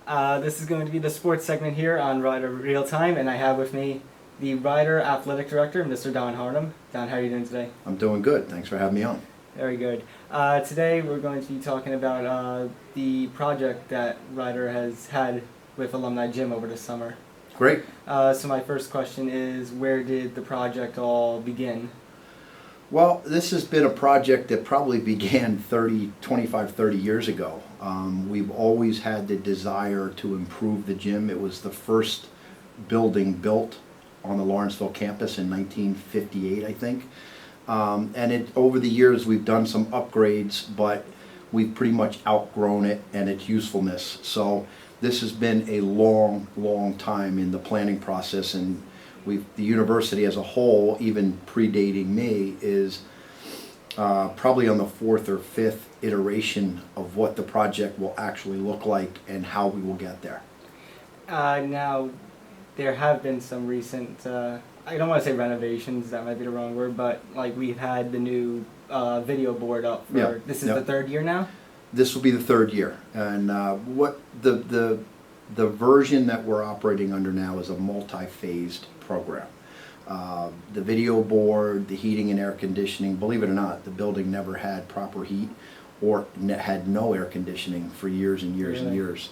This is going to be the sports segment here on Rider Real Time, and I have with me the Rider Athletic Director, Mr. Don Harnum. Don, how are you doing today? I'm doing good. Thanks for having me on. Very good. Today we're going to be talking about the project that Rider has had with Alumni Gym over the summer. Great. So my first question is, where did the project all begin? Well, this has been a project that probably began 25, 30 years ago. We've always had the desire to improve the gym. It was the first building built on the Lawrenceville campus in 1958, I think. Over the years we've done some upgrades, but we've pretty much outgrown it and its usefulness. So this has been a long, long time in the planning process, and the university as a whole, even predating me, is probably on the fourth or fifth iteration of what the project will actually look like and how we will get there. Now, there have been some recent, I don't want to say renovations, that might be the wrong word, but like we've had the new video board up for, this is the third year now? This will be the third year, and what the version that we're operating under now is a multi-phased program. The video board, the heating and air conditioning, believe it or not, the building never had proper heat or had no air conditioning for years and years and years.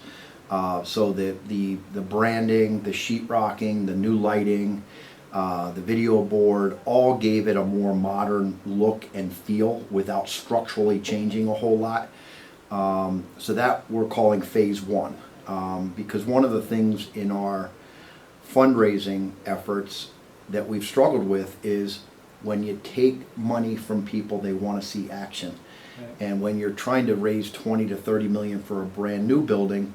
So the branding, the sheetrocking, the new lighting, the video board all gave it a more modern look and feel without structurally changing a whole lot. So that we're calling phase one, because one of the things in our fundraising efforts that we've struggled with is when you take money from people, they want to see action. Right. And when you're trying to raise 20 to 30 million for a brand new building,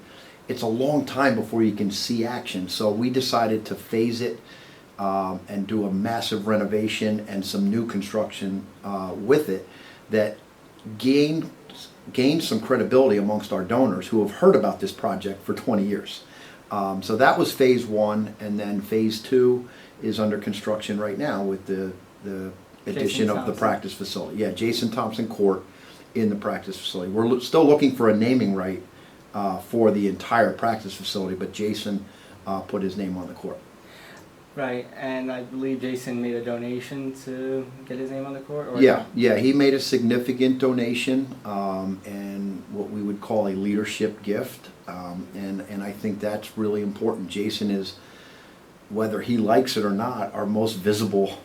it's a long time before you can see action. So we decided to phase it and do a massive renovation and some new construction with it that gained some credibility amongst our donors who have heard about this project for 20 years. So that was phase one, and then phase two is under construction right now with the addition of the practice facility. Yeah, Jason Thompson Court in the practice facility. We're still looking for a naming right for the entire practice facility, but Jason put his name on the court. Right, and I believe Jason made a donation to get his name on the court? Or yeah, he made a significant donation and what we would call a leadership gift, and I think that's really important. Jason is, whether he likes it or not, our most visible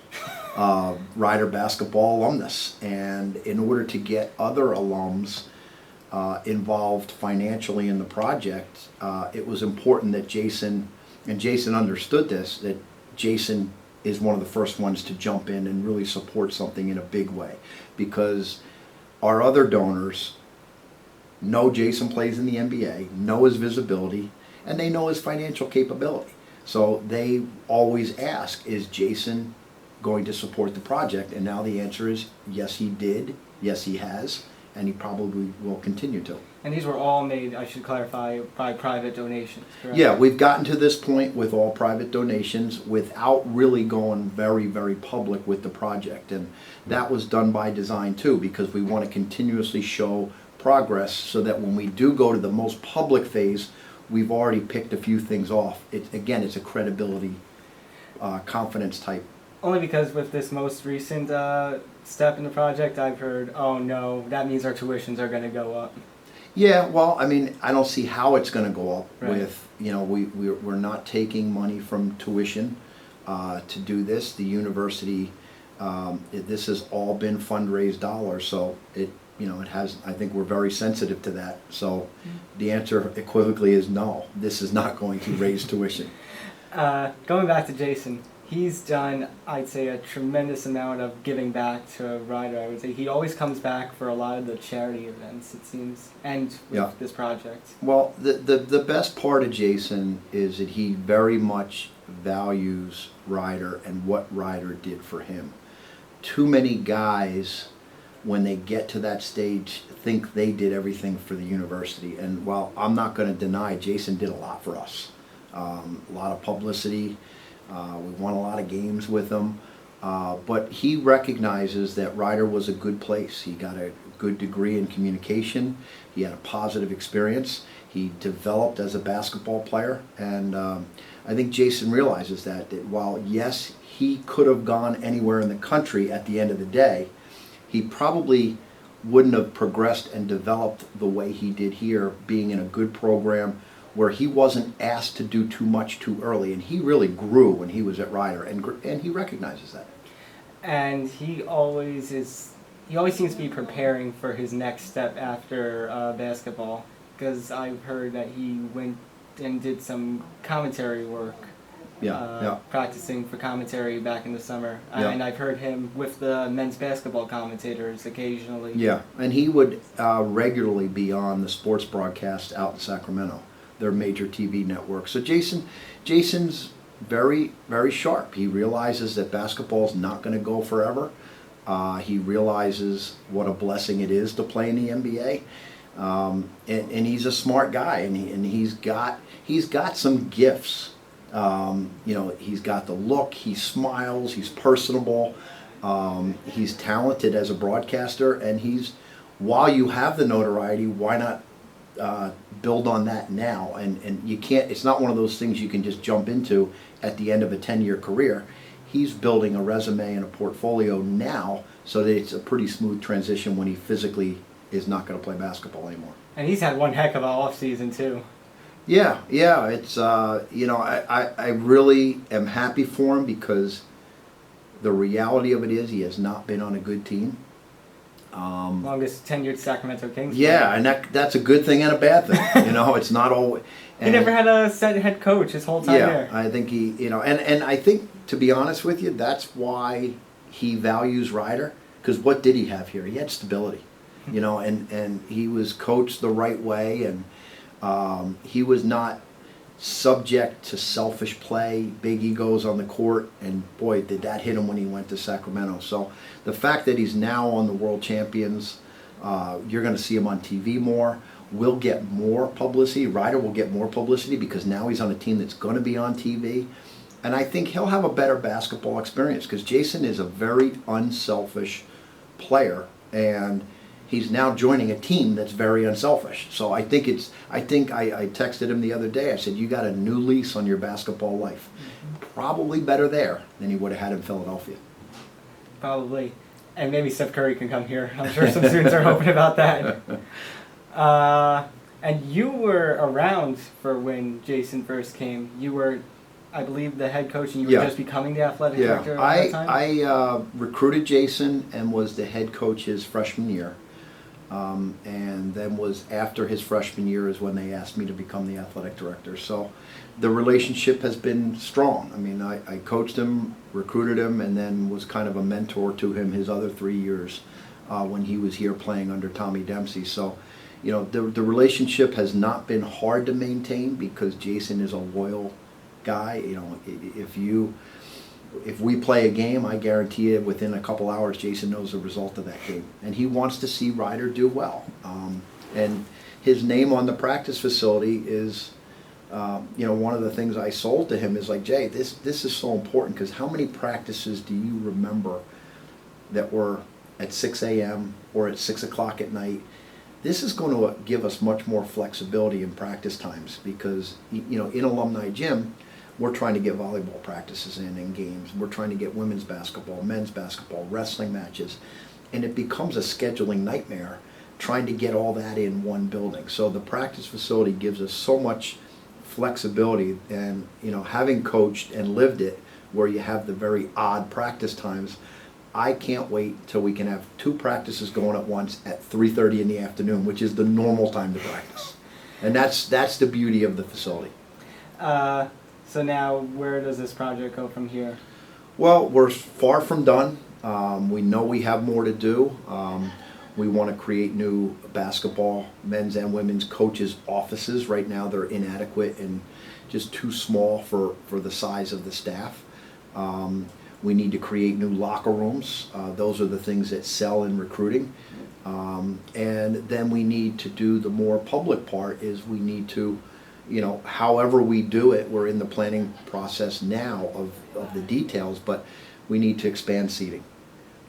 Rider basketball alumnus, and in order to get other alums involved financially in the project, it was important that Jason understood this, that Jason is one of the first ones to jump in and really support something in a big way, because our other donors know Jason plays in the NBA, know his visibility, and they know his financial capability. So they always ask, is Jason going to support the project? And now the answer is yes, he did, yes, he has, and he probably will continue to. And these were all made, I should clarify, by private donations, correct? Yeah, we've gotten to this point with all private donations without really going very, very public with the project. And that was done by design too, because we want to continuously show progress so that when we do go to the most public phase, we've already picked a few things off. Again, it's a credibility, confidence type. Only because with this most recent step in the project, I've heard, oh no, that means our tuitions are going to go up. Yeah, well, I mean, I don't see how it's going to go up. Right. With, we're not taking money from tuition to do this. The university, this has all been fundraised dollars, so it has, I think we're very sensitive to that. So the answer equivocally is no, this is not going to raise tuition. Going back to Jason, he's done, I'd say, a tremendous amount of giving back to Rider. I would say he always comes back for a lot of the charity events, it seems, and with this project. Well, the best part of Jason is that he very much values Rider and what Rider did for him. Too many guys, when they get to that stage, think they did everything for the university. And while I'm not going to deny Jason did a lot for us, a lot of publicity, we won a lot of games with him, but he recognizes that Rider was a good place. He got a good degree in communication. He had a positive experience. He developed as a basketball player, and I think Jason realizes that while, yes, he could have gone anywhere in the country at the end of the day, he probably wouldn't have progressed and developed the way he did here, being in a good program where he wasn't asked to do too much too early, and he really grew when he was at Rider, and he recognizes that. And he always seems to be preparing for his next step after basketball, because I've heard that he went and did some commentary work, practicing for commentary back in the summer. Yeah. And I've heard him with the men's basketball commentators occasionally. Yeah, and he would regularly be on the sports broadcast out in Sacramento, their major TV network. So Jason's very, very sharp. He realizes that basketball's not going to go forever. He realizes what a blessing it is to play in the NBA. And he's a smart guy, and he's got some gifts. He's got the look. He smiles. He's personable. He's talented as a broadcaster, and while you have the notoriety, why not build on that now? And you can't. It's not one of those things you can just jump into at the end of a 10-year career. He's building a resume and a portfolio now, so that it's a pretty smooth transition when he physically is not going to play basketball anymore. And he's had one heck of an off season too. Yeah. It's I really am happy for him, because the reality of it is he has not been on a good team. Longest tenured Sacramento Kings. Yeah, and that's a good thing and a bad thing. It's not always. He never had a set head coach his whole time there. I think and I think, to be honest with you, that's why he values Rider, because what did he have here? He had stability, and he was coached the right way, and he was not subject to selfish play, big egos on the court, and boy, did that hit him when he went to Sacramento. So the fact that he's now on the World Champions, you're going to see him on TV more. We'll get more publicity. Rider will get more publicity because now he's on a team that's going to be on TV. And I think he'll have a better basketball experience, because Jason is a very unselfish player, and he's now joining a team that's very unselfish. So I think I texted him the other day. I said, you got a new lease on your basketball life. Probably better there than he would have had in Philadelphia. Probably. And maybe Steph Curry can come here. I'm sure some students are hoping about that. And you were around for when Jason first came. You were, I believe, the head coach, and you were just becoming the athletic director at that time? I recruited Jason and was the head coach his freshman year. And then was after his freshman year is when they asked me to become the athletic director. So the relationship has been strong. I mean, I coached him, recruited him, and then was kind of a mentor to him his other 3 years when he was here playing under Tommy Dempsey. So, the relationship has not been hard to maintain, because Jason is a loyal guy. If we play a game, I guarantee you within a couple hours, Jason knows the result of that game. And he wants to see Rider do well. And his name on the practice facility is, one of the things I sold to him is like, Jay, this is so important, because how many practices do you remember that were at 6 a.m. or at 6 o'clock at night? This is going to give us much more flexibility in practice times, because, in Alumni Gym, we're trying to get volleyball practices in games. We're trying to get women's basketball, men's basketball, wrestling matches. And it becomes a scheduling nightmare trying to get all that in one building. So the practice facility gives us so much flexibility. And, having coached and lived it, where you have the very odd practice times, I can't wait till we can have 2 practices going at once at 3:30 in the afternoon, which is the normal time to practice. And that's the beauty of the facility. So now, where does this project go from here? Well, we're far from done. We know we have more to do. We want to create new basketball, men's and women's coaches' offices. Right now they're inadequate and just too small for the size of the staff. We need to create new locker rooms. Those are the things that sell in recruiting. And then we need to do the more public part, is we need to, however we do it, we're in the planning process now of the details, but we need to expand seating.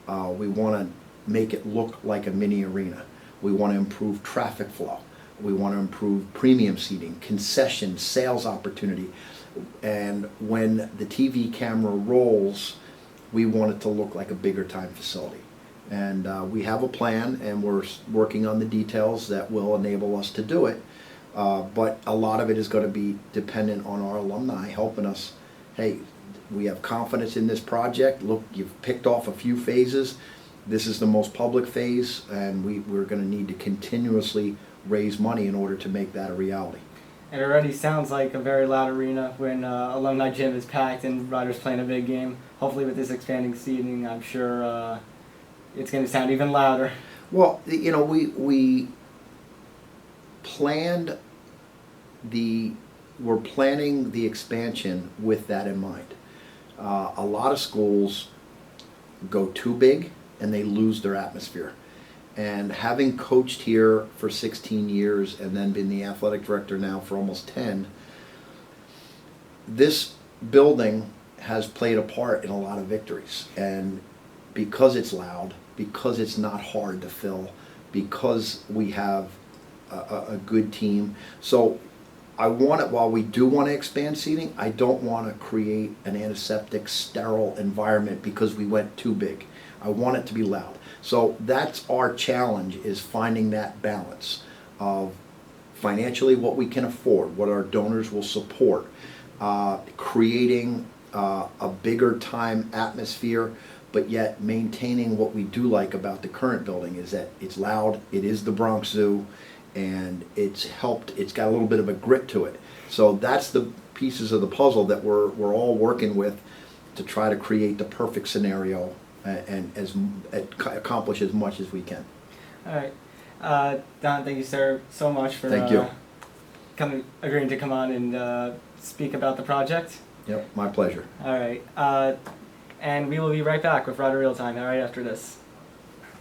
We want to make it look like a mini arena. We want to improve traffic flow. We want to improve premium seating, concessions, sales opportunity. And when the TV camera rolls, we want it to look like a bigger time facility. And we have a plan, and we're working on the details that will enable us to do it. But a lot of it is going to be dependent on our alumni helping us. Hey, we have confidence in this project. Look, you've picked off a few phases. This is the most public phase, and we're going to need to continuously raise money in order to make that a reality. It already sounds like a very loud arena when Alumni Gym is packed and Riders playing a big game. Hopefully with this expanding seating, I'm sure it's going to sound even louder. Well, you know, we planned we're planning the expansion with that in mind. A lot of schools go too big and they lose their atmosphere. And having coached here for 16 years and then been the athletic director now for almost 10, this building has played a part in a lot of victories. And because it's loud, because it's not hard to fill, because we have a good team. So I want it, while we do want to expand seating, I don't want to create an antiseptic, sterile environment because we went too big. I want it to be loud. So that's our challenge, is finding that balance of financially what we can afford, what our donors will support, creating a bigger time atmosphere, but yet maintaining what we do like about the current building is that it's loud, it is the Bronx Zoo, and it's got a little bit of a grit to it. So that's the pieces of the puzzle that we're all working with to try to create the perfect scenario and accomplish as much as we can. All right. Don, thank you, sir, so much for Thank you. agreeing to come on and speak about the project. Yep, my pleasure. All right. And we will be right back with Rider Real Time right after this.